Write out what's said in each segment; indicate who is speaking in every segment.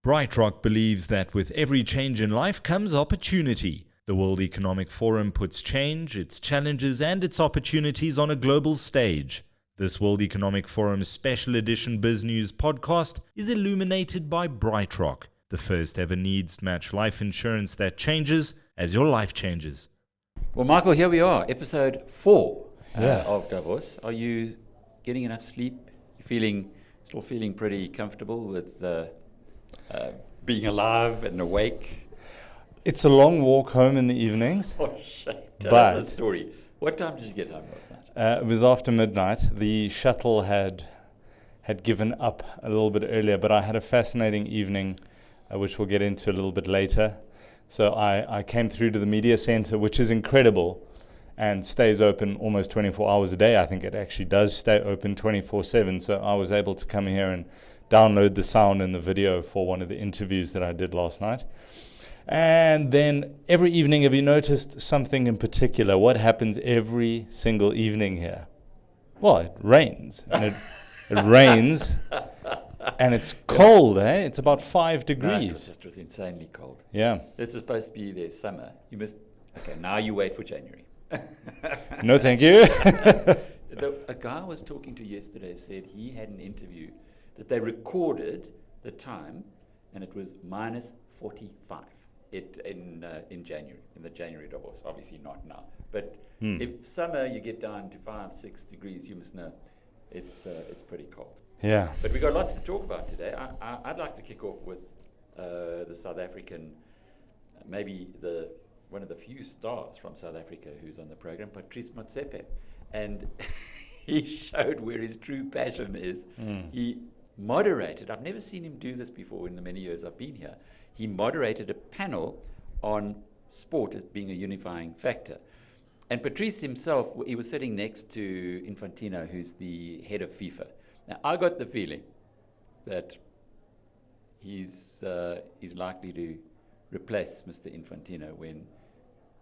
Speaker 1: BrightRock believes that with every change in life comes opportunity. The World Economic Forum puts change, its challenges and its opportunities on a global stage. This World Economic Forum special edition Biz News podcast is illuminated by BrightRock, the first ever needs-match life insurance that changes as your life changes.
Speaker 2: Well, Michael, here we are, episode 4 of Davos. Are you getting enough sleep? You still feeling pretty comfortable with being alive and awake?
Speaker 3: It's a long walk home in the evenings.
Speaker 2: Oh, shit. Tell us the story. What time did you get home last night?
Speaker 3: It was after midnight. The shuttle had given up a little bit earlier, but I had a fascinating evening, which we'll get into a little bit later. So I came through to the media center, which is incredible and stays open almost 24 hours a day. I think it actually does stay open 24/7. So I was able to come here and download the sound and the video for one of the interviews that I did last night. And then every evening, have you noticed something in particular? What happens every single evening here? Well, it rains. And it rains and it's cold, eh? It's about 5 degrees.
Speaker 2: No, it was insanely cold.
Speaker 3: Yeah.
Speaker 2: This is supposed to be their summer. Okay, now you wait for January.
Speaker 3: No, thank you.
Speaker 2: A guy I was talking to yesterday said he had an interview that they recorded the time, and it was minus 45 in January, in the January Davos. Obviously not now, but if summer you get down to 5-6 degrees, you must know it's pretty cold.
Speaker 3: Yeah.
Speaker 2: But we got lots to talk about today. I'd like to kick off with the South African, maybe one of the few stars from South Africa who's on the program, Patrice Motsepe. And he showed where his true passion is. He moderated, I've never seen him do this before in the many years I've been here. He moderated a panel on sport as being a unifying factor. And Patrice himself, he was sitting next to Infantino, who's the head of FIFA. Now, I got the feeling that he's likely to replace Mr. Infantino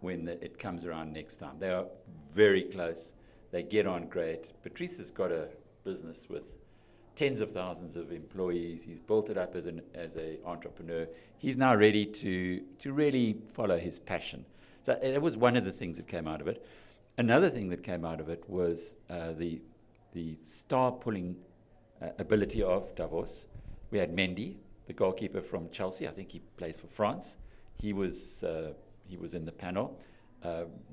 Speaker 2: when it comes around next time. They are very close. They get on great. Patrice has got a business with tens of thousands of employees. He's built it up as an entrepreneur. He's now ready to really follow his passion. So that was one of the things that came out of it. Another thing that came out of it was the star pulling ability of Davos. We had Mendy, the goalkeeper from Chelsea. I think he plays for France. He was in the panel.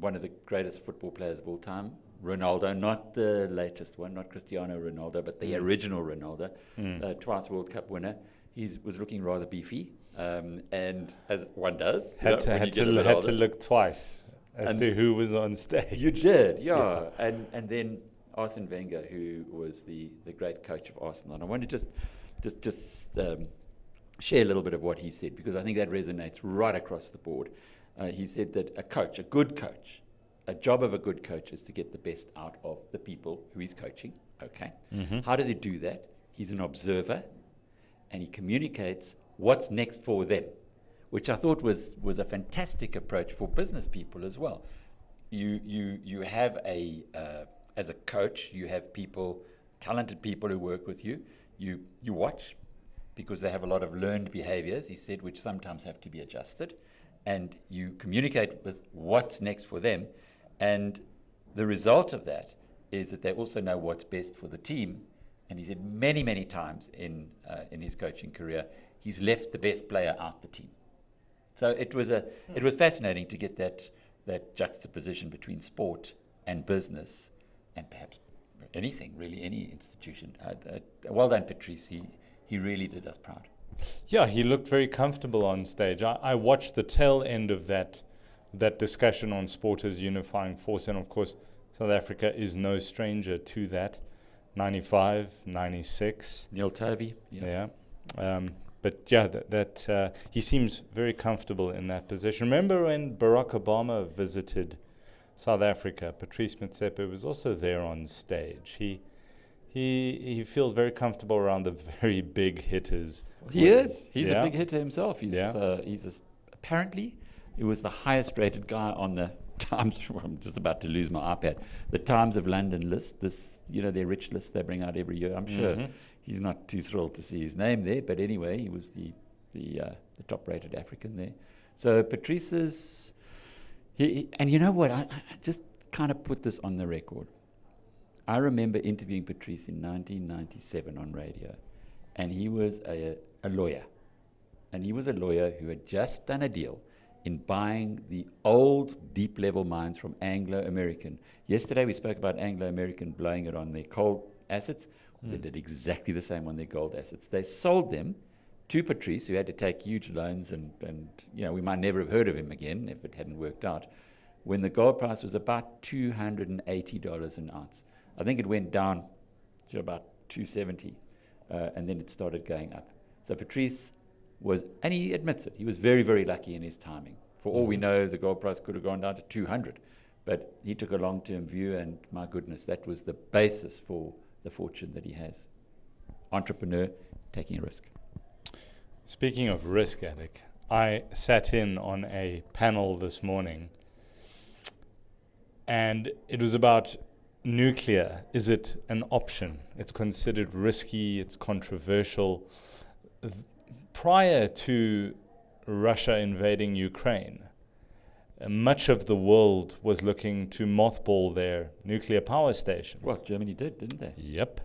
Speaker 2: One of the greatest football players of all time, Ronaldo, not the latest one, not Cristiano Ronaldo, but the original Ronaldo, twice World Cup winner. He was looking rather beefy, and as one does,
Speaker 3: had to look twice as to who was on stage.
Speaker 2: You did, yeah. And then Arsene Wenger, who was the great coach of Arsenal. And I want to just share a little bit of what he said, because I think that resonates right across the board. He said that a good coach, a job of a good coach is to get the best out of the people who he's coaching. Okay. How does he do that? He's an observer, and he communicates what's next for them, which I thought was a fantastic approach for business people as well. You have as a coach, you have talented people who work with you. You watch, because they have a lot of learned behaviors, he said, which sometimes have to be adjusted. And you communicate with what's next for them. And the result of that is that they also know what's best for the team. And he said many, many times in his coaching career, he's left the best player out the team. So it was fascinating to get that juxtaposition between sport and business, and perhaps anything, really, any institution. Well done, Patrice. He really did us proud.
Speaker 3: Yeah, he looked very comfortable on stage. I watched the tail end of that discussion on sport as unifying force, and of course, South Africa is no stranger to that. 95, 96.
Speaker 2: Neil Tovey.
Speaker 3: Yeah. But yeah, that he seems very comfortable in that position. Remember when Barack Obama visited South Africa, Patrice Motsepe was also there on stage. He feels very comfortable around the very big hitters.
Speaker 2: He is. He's a big hitter himself. Apparently, he was the highest rated guy on the Times. I'm just about to lose my iPad. The Times of London list. Their rich list they bring out every year. I'm sure he's not too thrilled to see his name there. But anyway, he was the the top-rated African there. So Patrice is, and you know what? I just kind of put this on the record. I remember interviewing Patrice in 1997 on radio, and he was a lawyer. And he was a lawyer who had just done a deal in buying the old deep-level mines from Anglo-American. Yesterday we spoke about Anglo-American blowing it on their coal assets. They did exactly the same on their gold assets. They sold them to Patrice, who had to take huge loans, and we might never have heard of him again if it hadn't worked out, when the gold price was about $280 an ounce. I think it went down to about $270, and then it started going up. So Patrice was, and he admits it, he was very, very lucky in his timing. For all we know, the gold price could have gone down to 200, but he took a long-term view, and my goodness, that was the basis for the fortune that he has. Entrepreneur taking a risk.
Speaker 3: Speaking of risk, Alec, I sat in on a panel this morning, and it was about nuclear. Is it an option? It's considered risky, it's controversial. Prior to Russia invading Ukraine, much of the world was looking to mothball their nuclear power stations.
Speaker 2: Well, Germany did, didn't they?
Speaker 3: Yep.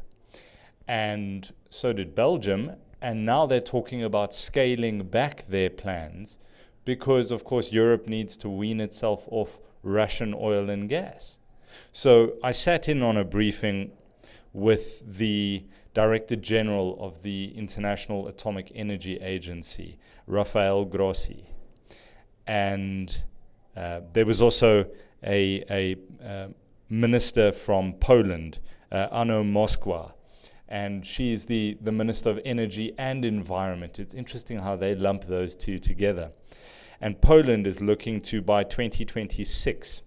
Speaker 3: And so did Belgium. And now they're talking about scaling back their plans because, of course, Europe needs to wean itself off Russian oil and gas. So I sat in on a briefing with the Director General of the International Atomic Energy Agency, Rafael Grossi. And there was also a minister from Poland, Anna Moskwa, and she's the Minister of Energy and Environment. It's interesting how they lump those two together. And Poland is looking to, by 2026,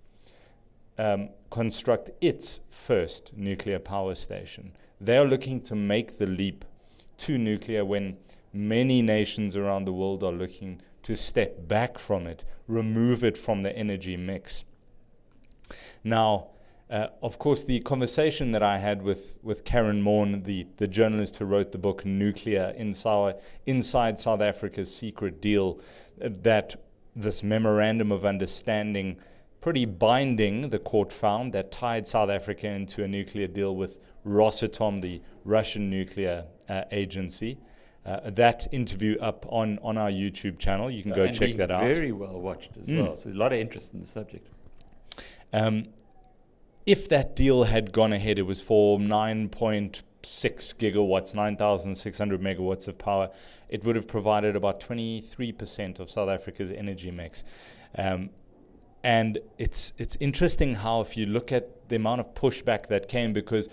Speaker 3: construct its first nuclear power station. They are looking to make the leap to nuclear when many nations around the world are looking to step back from it, remove it from the energy mix. Now, of course, the conversation that I had with Karen Morn, the journalist who wrote the book Nuclear Inside South Africa's Secret Deal, that this memorandum of understanding, pretty binding, the court found, that tied South Africa into a nuclear deal with Rosatom, the Russian nuclear agency. That interview up on our YouTube channel. You can go check that out.
Speaker 2: Very well watched as well. So a lot of interest in the subject.
Speaker 3: If that deal had gone ahead, it was for 9.6 gigawatts, 9,600 megawatts of power. It would have provided about 23% of South Africa's energy mix. And it's interesting how, if you look at the amount of pushback that came, because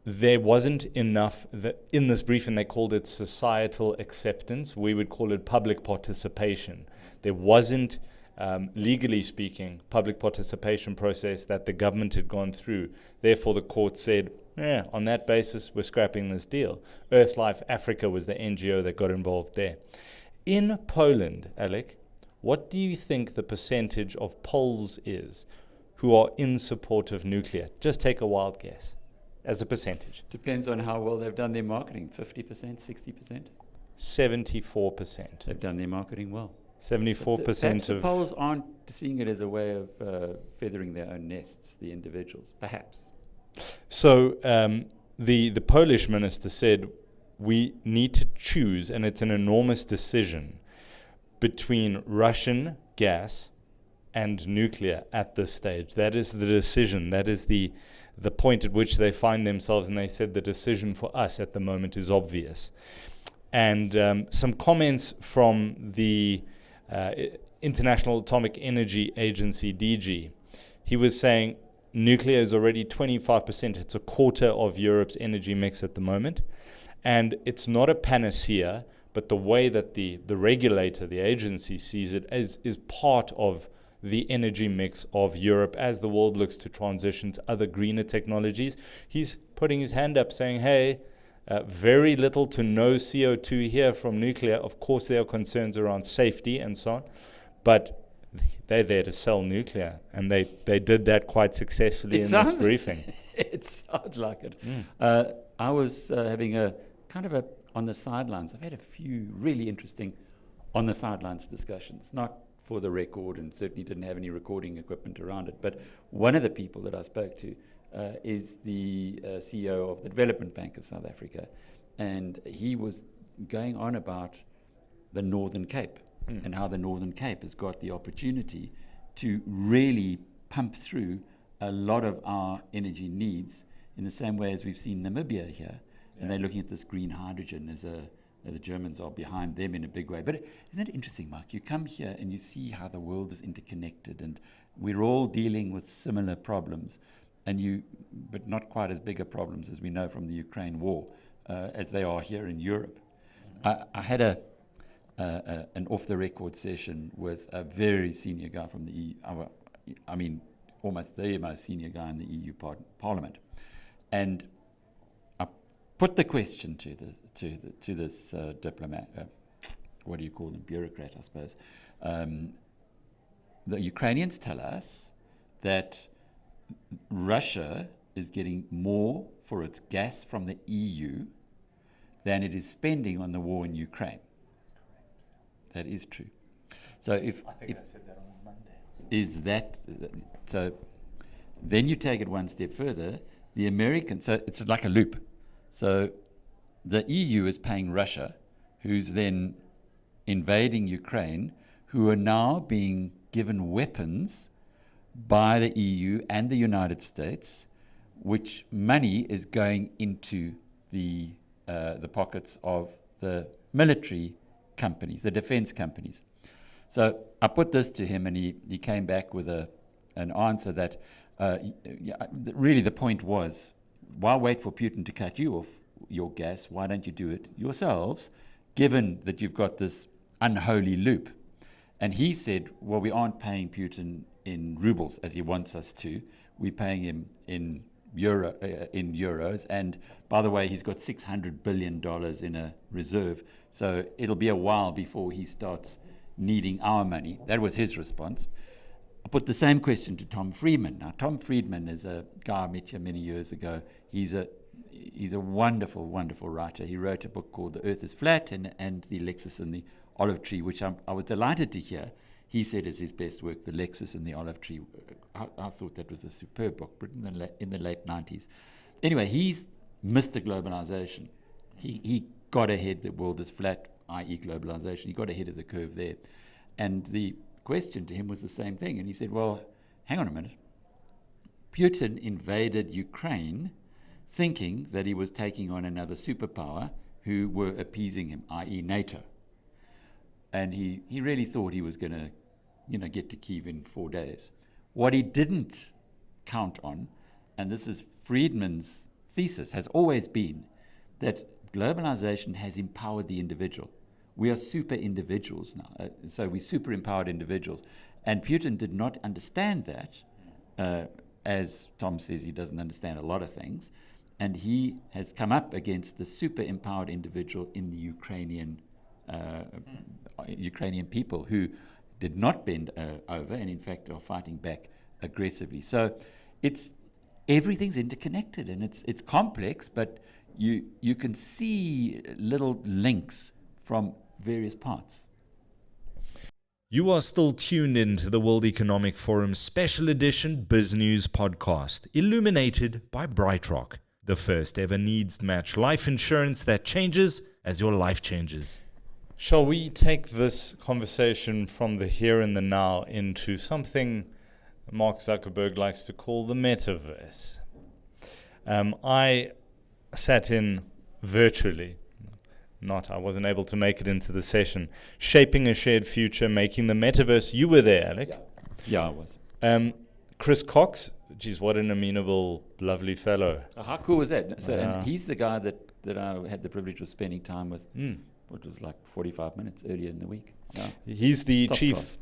Speaker 3: there wasn't enough, in this briefing they called it societal acceptance. We would call it public participation. There wasn't, legally speaking, public participation process that the government had gone through. Therefore, the court said, on that basis, we're scrapping this deal. Earthlife Africa was the NGO that got involved there. In Poland, Alec, what do you think the percentage of Poles is who are in support of nuclear? Just take a wild guess as a percentage.
Speaker 2: Depends on how well they've done their marketing. 50%, 60%?
Speaker 3: 74%.
Speaker 2: They've done their marketing well.
Speaker 3: 74%
Speaker 2: The
Speaker 3: of...
Speaker 2: Poles aren't seeing it as a way of feathering their own nests, the individuals, perhaps.
Speaker 3: So the Polish minister said, we need to choose, and it's an enormous decision, between Russian gas and nuclear at this stage. That is the decision. That is the point at which they find themselves, and they said the decision for us at the moment is obvious. And some comments from the International Atomic Energy Agency, DG. He was saying nuclear is already 25%. It's a quarter of Europe's energy mix at the moment. And it's not a panacea, but the way that the regulator, the agency, sees it is part of the energy mix of Europe as the world looks to transition to other greener technologies. He's putting his hand up saying, hey, very little to no CO2 here from nuclear. Of course, there are concerns around safety and so on, but they're there to sell nuclear, and they did that quite successfully in this briefing.
Speaker 2: It sounds like it. I was having a kind of a on the sidelines. I've had a few really interesting on the sidelines discussions, not for the record, and certainly didn't have any recording equipment around it. But one of the people that I spoke to is the CEO of the Development Bank of South Africa, and he was going on about the Northern Cape and how the Northern Cape has got the opportunity to really pump through a lot of our energy needs in the same way as we've seen Namibia here. And they're looking at this green hydrogen as the Germans are behind them in a big way. But isn't it interesting, Mark? You come here and you see how the world is interconnected, and we're all dealing with similar problems, but not quite as bigger problems as we know from the Ukraine war, as they are here in Europe. I had an off-the-record session with a very senior guy from the EU. I mean, almost the most senior guy in the EU Parliament, and I put the question to this diplomat. What do you call them? Bureaucrat, I suppose. The Ukrainians tell us that Russia is getting more for its gas from the EU than it is spending on the war in Ukraine. That is true. So
Speaker 3: I think I said that on Monday.
Speaker 2: Is that so? Then you take it one step further. The Americans, so it's like a loop. So the EU is paying Russia, who's then invading Ukraine, who are now being given weapons by the EU and the United States, which money is going into the pockets of the military companies, the defense companies. So I put this to him, and he came back with an answer that really the point was, why wait for Putin to cut you off your gas? Why don't you do it yourselves, given that you've got this unholy loop? And he said, well, we aren't paying Putin in rubles as he wants us to. We're paying him in euros. And by the way, he's got $600 billion in a reserve. So it'll be a while before he starts needing our money. That was his response. I put the same question to Tom Friedman. Now, Tom Friedman is a guy I met here many years ago. He's a wonderful, wonderful writer. He wrote a book called The Earth is Flat and The Lexus and the Olive Tree, which I was delighted to hear. He said is his best work, The Lexus and the Olive Tree. I thought that was a superb book, written in the late 90s. Anyway, he's Mr. Globalization. He got ahead. The world is flat, i.e. globalization. He got ahead of the curve there. And the question to him was the same thing. And he said, well, hang on a minute. Putin invaded Ukraine thinking that he was taking on another superpower who were appeasing him, i.e. NATO. And he really thought he was going to, get to Kyiv in 4 days. What he didn't count on, and this is Friedman's thesis, has always been that globalization has empowered the individual. We are super individuals now. So we're super empowered individuals. And Putin did not understand that. As Tom says, he doesn't understand a lot of things. And he has come up against the super empowered individual in the Ukrainian people who did not bend over and in fact are fighting back aggressively. So everything's interconnected, and it's complex, but you can see little links from various parts.
Speaker 1: You are still tuned into the World Economic Forum Special Edition Biz News podcast, illuminated by BrightRock, the first ever needs-match life insurance that changes as your life changes.
Speaker 3: Shall we take this conversation from the here and the now into something Mark Zuckerberg likes to call the metaverse? I sat in virtually. I wasn't able to make it into the session. Shaping a Shared Future, Making the Metaverse. You were there, Alec.
Speaker 2: Yeah, I was.
Speaker 3: Chris Cox, geez, what an amenable, lovely fellow.
Speaker 2: How cool was that? So, and he's the guy that I had the privilege of spending time with, what was like 45 minutes earlier in the week. Yeah.
Speaker 3: He's the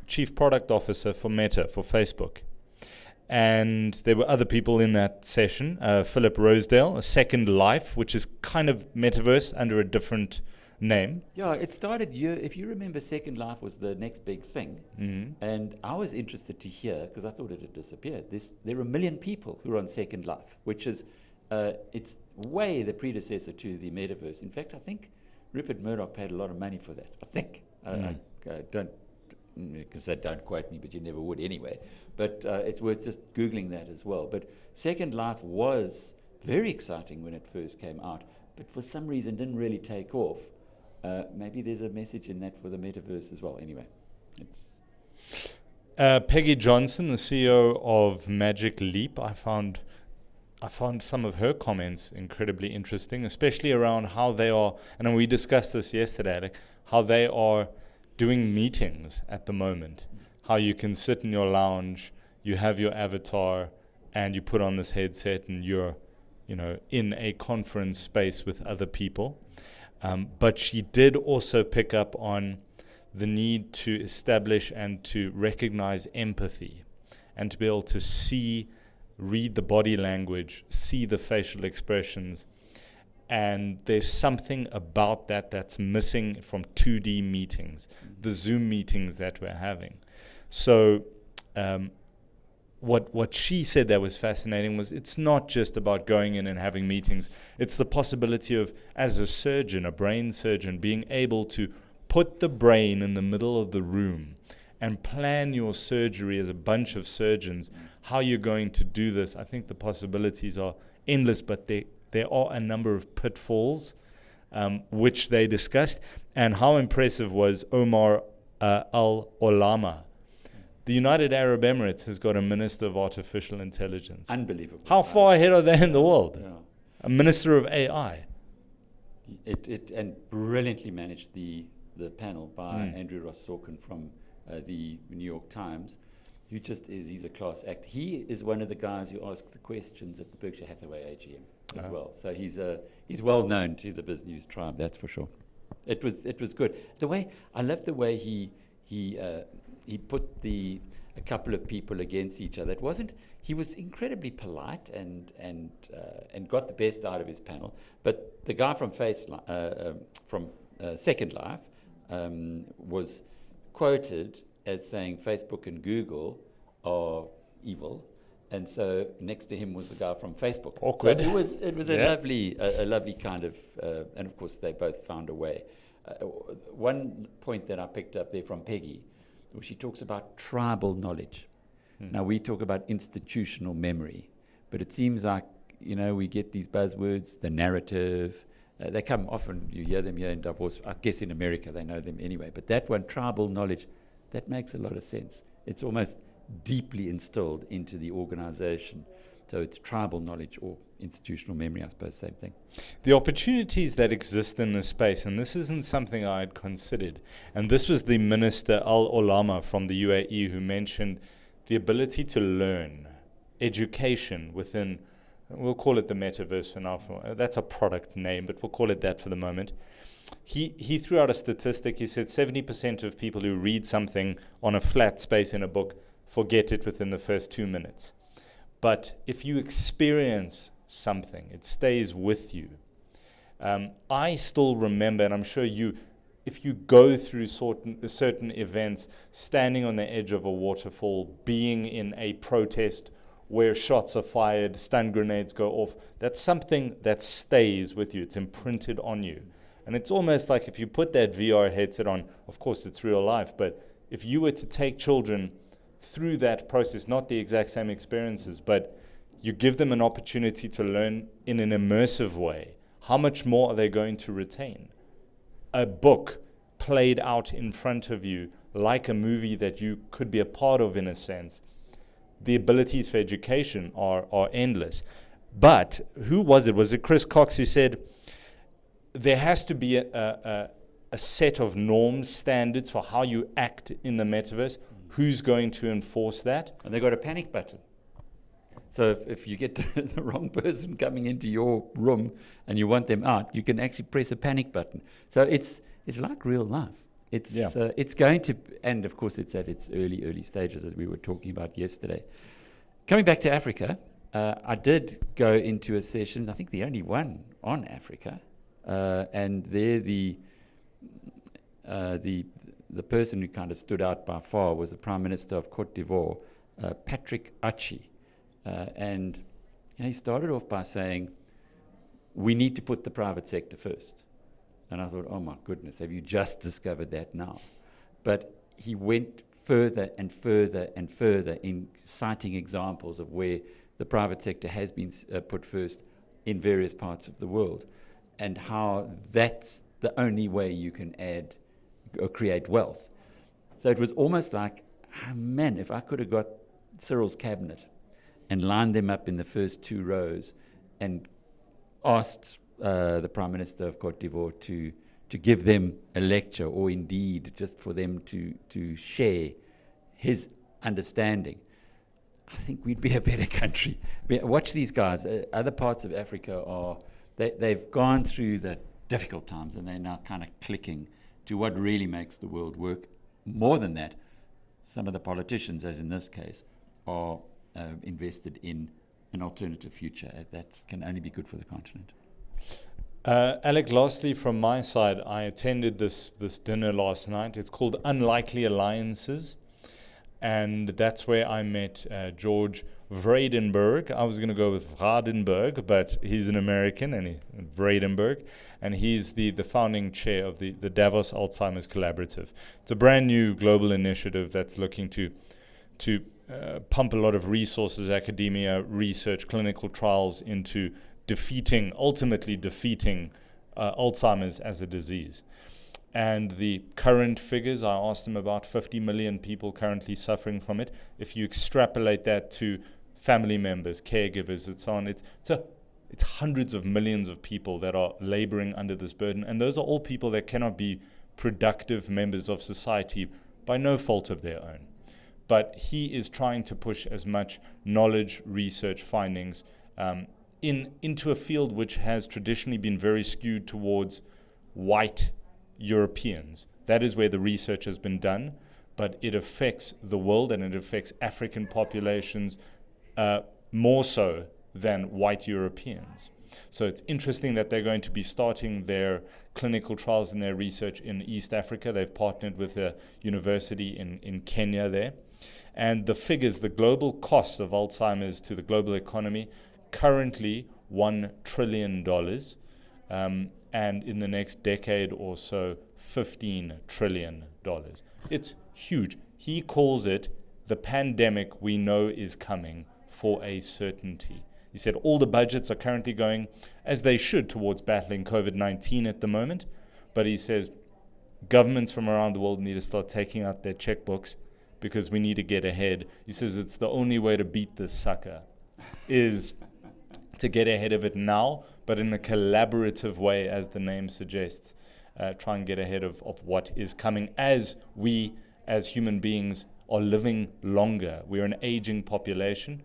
Speaker 3: chief product officer for Meta, for Facebook. And there were other people in that session. Philip Rosedale, a Second Life, which is kind of metaverse under a different name.
Speaker 2: Yeah, it started, if you remember, Second Life was the next big thing. Mm-hmm. And I was interested to hear, because I thought it had disappeared, there are 1 million people who are on Second Life, which is, it's way the predecessor to the metaverse. In fact, I think Rupert Murdoch paid a lot of money for that, I think. I don't, you can say don't quote me, but you never would anyway. But it's worth just Googling that as well. But Second Life was very exciting when it first came out, but for some reason didn't really take off. Maybe there's a message in that for the metaverse as well. Anyway, it's...
Speaker 3: Peggy Johnson, the CEO of Magic Leap, I found some of her comments incredibly interesting, especially around how they are, and we discussed this yesterday, like how they are doing meetings at the moment, how you can sit in your lounge, you have your avatar, and you put on this headset and you're, in a conference space with other people. But she did also pick up on the need to establish and to recognize empathy and to be able to read the body language, see the facial expressions. And there's something about that that's missing from 2D meetings, the Zoom meetings that we're having. So what she said that was fascinating was it's not just about going in and having meetings. It's the possibility of, as a surgeon, a brain surgeon, being able to put the brain in the middle of the room and plan your surgery as a bunch of surgeons, how you're going to do this. I think the possibilities are endless, but there are a number of pitfalls, which they discussed. And how impressive was Omar Al-Olama. The United Arab Emirates has got a Minister of Artificial Intelligence.
Speaker 2: Unbelievable.
Speaker 3: How far ahead are they in the world?
Speaker 2: Yeah.
Speaker 3: A Minister of AI.
Speaker 2: It and brilliantly managed the panel by Andrew Ross Sorkin from the New York Times, who just he's a class act. He is one of the guys who asked the questions at the Berkshire Hathaway AGM as well. So he's well known to the Biz News tribe, that's for sure. It was good. I love the way he put a couple of people against each other. He was incredibly polite and got the best out of his panel. But the guy from Second Life was quoted as saying Facebook and Google are evil, and so next to him was the guy from Facebook.
Speaker 3: Awkward.
Speaker 2: So it was a lovely kind of, and of course they both found a way. One point that I picked up there from Peggy, where she talks about tribal knowledge. Now we talk about institutional memory, but it seems like we get these buzzwords, the narrative. They come often, you hear them here in Davos. I guess in America they know them anyway. But that one, tribal knowledge, that makes a lot of sense. It's almost deeply instilled into the organization. So it's tribal knowledge or institutional memory, I suppose, same thing.
Speaker 3: The opportunities that exist in this space, and this isn't something I had considered, and this was the Minister Al-Olama from the UAE who mentioned the ability to learn, education within, we'll call it the metaverse for now. That's a product name, but we'll call it that for the moment. He threw out a statistic. He said 70% of people who read something on a flat space in a book forget it within the first 2 minutes. But if you experience something, it stays with you. I still remember, and I'm sure if you go through certain events, standing on the edge of a waterfall, being in a protest where shots are fired, stun grenades go off, that's something that stays with you. It's imprinted on you. And it's almost like if you put that VR headset on, of course it's real life, but if you were to take children through that process, not the exact same experiences, but you give them an opportunity to learn in an immersive way, how much more are they going to retain? A book played out in front of you like a movie that you could be a part of in a sense. The abilities for education are endless. But who was it? Was it Chris Cox who said there has to be a set of norms, standards for how you act in the metaverse? Who's going to enforce that?
Speaker 2: And they got a panic button. So if you get the wrong person coming into your room and you want them out, you can actually press a panic button. So it's like real life. It's going to, and of course it's at its early stages, as we were talking about yesterday. Coming back to Africa, I did go into a session, I think the only one on Africa, and there the person who kind of stood out by far was the Prime Minister of Cote d'Ivoire, Patrick Motsepe. And he started off by saying, we need to put the private sector first. And I thought, oh my goodness, have you just discovered that now? But he went further and further and further in citing examples of where the private sector has been put first in various parts of the world, and how that's the only way you can add or create wealth. So it was almost like, oh man, if I could have got Cyril's cabinet and lined them up in the first 2 rows and asked the Prime Minister of Côte d'Ivoire to give them a lecture, or indeed just for them to share his understanding, I think we'd be a better country. Watch these guys. Other parts of Africa they've gone through the difficult times, and they're now kind of clicking to what really makes the world work. More than that, some of the politicians, as in this case, are invested in an alternative future. That can only be good for the continent.
Speaker 3: Alec, lastly, from my side, I attended this dinner last night. It's called Unlikely Alliances. And that's where I met George Vredenberg. I was going to go with Vradenberg, but he's an American, and Vredenberg. And he's the founding chair of the Davos Alzheimer's Collaborative. It's a brand new global initiative that's looking to pump a lot of resources, academia, research, clinical trials into ultimately defeating Alzheimer's as a disease. And the current figures, I asked him about 50 million people currently suffering from it. If you extrapolate that to family members, caregivers, and so on, it's hundreds of millions of people that are laboring under this burden. And those are all people that cannot be productive members of society by no fault of their own. But he is trying to push as much knowledge, research, findings into a field which has traditionally been very skewed towards white Europeans. That is where the research has been done, but it affects the world, and it affects African populations more so than white Europeans. So it's interesting that they're going to be starting their clinical trials and their research in East Africa. They've partnered with a university in Kenya there. And the figures, the global cost of Alzheimer's to the global economy, currently $1 trillion. And in the next decade or so, $15 trillion. It's huge. He calls it the pandemic we know is coming for a certainty. He said all the budgets are currently going, as they should, towards battling COVID-19 at the moment. But he says governments from around the world need to start taking out their checkbooks because we need to get ahead. He says it's the only way to beat this sucker is to get ahead of it now, but in a collaborative way, as the name suggests, try and get ahead of what is coming as we, as human beings, are living longer. We're an aging population.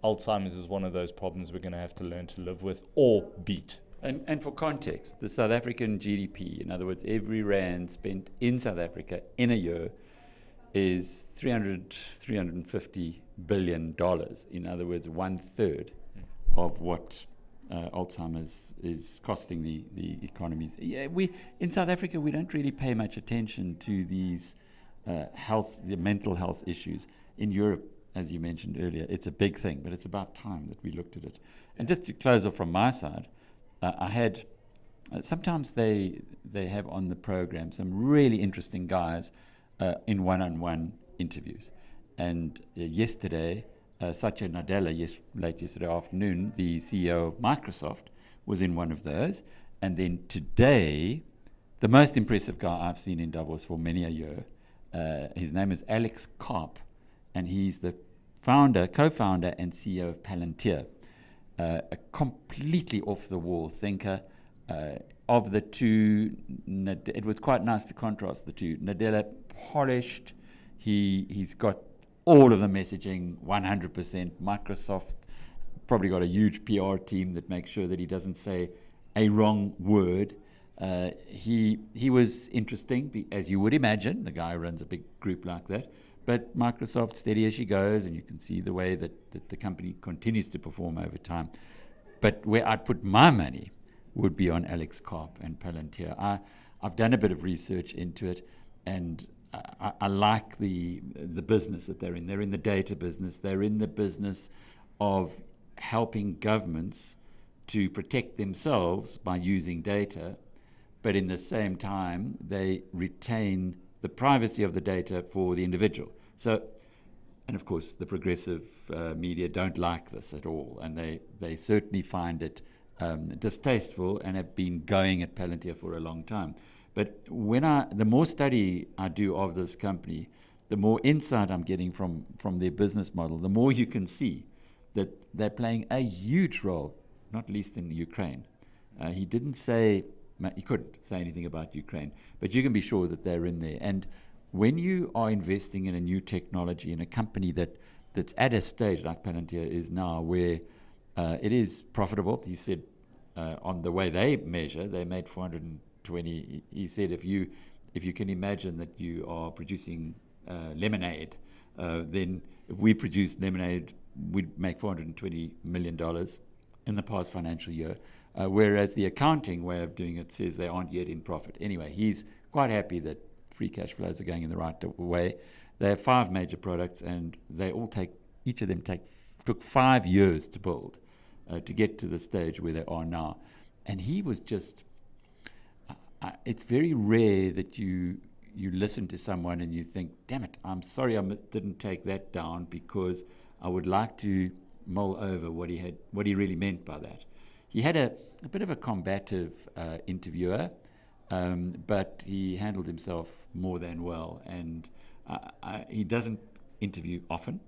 Speaker 3: Alzheimer's is one of those problems we're going to have to learn to live with or beat.
Speaker 2: And for context, the South African GDP, in other words, every rand spent in South Africa in a year is $350 billion. In other words, 1/3 of what Alzheimer's is costing the economies. Yeah, in South Africa, we don't really pay much attention to these the mental health issues. In Europe, as you mentioned earlier, it's a big thing, but it's about time that we looked at it. And just to close off from my side, I had, sometimes they have on the program some really interesting guys in one-on-one interviews. And yesterday, Satya Nadella, late yesterday afternoon, the CEO of Microsoft, was in one of those. And then today, the most impressive guy I've seen in Davos for many a year, his name is Alex Karp, and he's the co-founder and CEO of Palantir, a completely off-the-wall thinker. Of the two, it was quite nice to contrast the two. Nadella, polished, he's got all of the messaging, 100%. Microsoft probably got a huge PR team that makes sure that he doesn't say a wrong word. He was interesting, as you would imagine. The guy runs a big group like that. But Microsoft, steady as she goes, and you can see the way that the company continues to perform over time. But where I'd put my money would be on Alex Karp and Palantir. I've done a bit of research into it, and I like the business that they're in. They're in the data business. They're in the business of helping governments to protect themselves by using data, but in the same time, they retain the privacy of the data for the individual. So, and of course, the progressive media don't like this at all, and they certainly find it distasteful and have been going at Palantir for a long time. But the more study I do of this company, the more insight I'm getting from their business model, the more you can see that they're playing a huge role, not least in Ukraine. He couldn't say anything about Ukraine, but you can be sure that they're in there. And when you are investing in a new technology in a company that's at a stage like Palantir is now, where it is profitable, he said, on the way they measure, they made 420. He said, if you can imagine that you are producing lemonade, then if we produced lemonade, we'd make $420 million in the past financial year, whereas the accounting way of doing it says they aren't yet in profit. Anyway, he's quite happy that free cash flows are going in the right way. They have 5 major products, and each of them took 5 years to build to get to the stage where they are now. And he was just, it's very rare that you listen to someone and you think, damn it, I'm sorry I didn't take that down, because I would like to mull over what he really meant by that. He had a bit of a combative interviewer, but he handled himself more than well, and he doesn't interview often.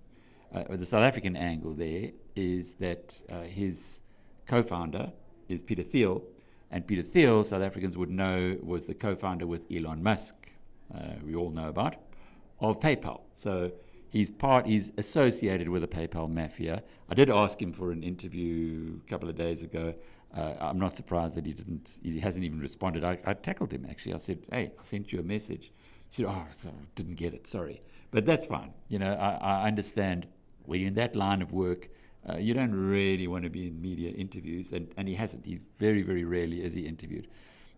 Speaker 2: The South African angle there is that his co-founder is Peter Thiel, and Peter Thiel, South Africans would know, was the co-founder with Elon Musk, we all know about, of PayPal. So he's associated with the PayPal mafia. I did ask him for an interview a couple of days ago. I'm not surprised that he hasn't even responded. I tackled him, actually. I said, hey, I sent you a message. He said, didn't get it, sorry. But that's fine. I understand when you're in that line of work, you don't really want to be in media interviews, and he hasn't. He very, very rarely is he interviewed.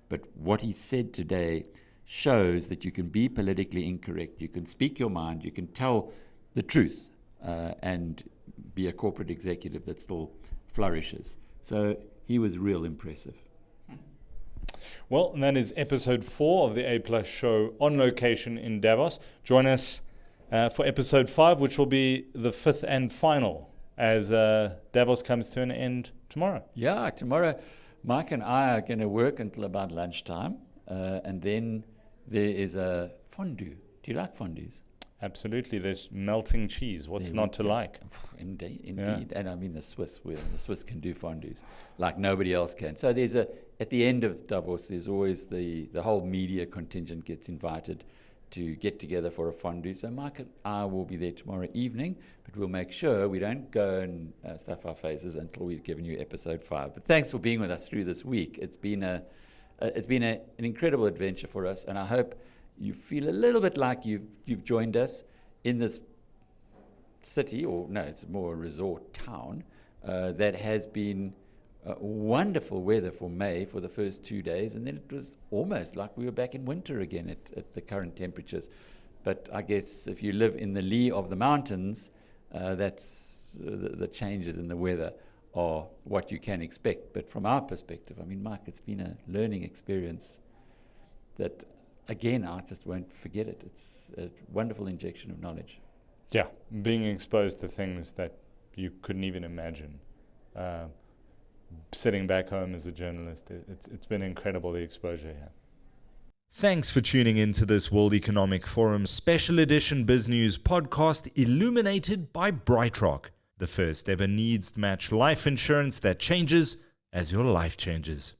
Speaker 2: But what he said today shows that you can be politically incorrect, you can speak your mind, you can tell the truth, and be a corporate executive that still flourishes. So he was real impressive.
Speaker 3: Well, and that is episode 4 of the A+ show on location in Davos. Join us for episode 5, which will be the 5th and final, as Davos comes to an end tomorrow.
Speaker 2: Yeah, tomorrow Mike and I are going to work until about lunchtime, and then there is a fondue. Do you like fondues?
Speaker 3: Absolutely. There's melting cheese. What's not to like?
Speaker 2: Indeed. Yeah. And I mean the Swiss can do fondues like nobody else can. So at the end of Davos, there's always the whole media contingent gets invited to get together for a fondue. So Mike and I will be there tomorrow evening, but we'll make sure we don't go and stuff our faces until we've given you episode 5. But thanks for being with us through this week. It's been an incredible adventure for us, and I hope you feel a little bit like you've joined us in this city, or no, it's more a resort town, that has been wonderful weather for May for the first 2 days, and then it was almost like we were back in winter again at the current temperatures. But I guess if you live in the lee of the mountains, that's the changes in the weather are what you can expect. But from our perspective, I mean, Mike, it's been a learning experience that, again, I just won't forget it. It's a wonderful injection of knowledge.
Speaker 3: Yeah, being exposed to things that you couldn't even imagine. Sitting back home as a journalist, it's been incredible, the exposure here.
Speaker 1: Thanks for tuning in to this World Economic Forum special edition Biz News podcast illuminated by BrightRock, the first ever needs-match life insurance that changes as your life changes.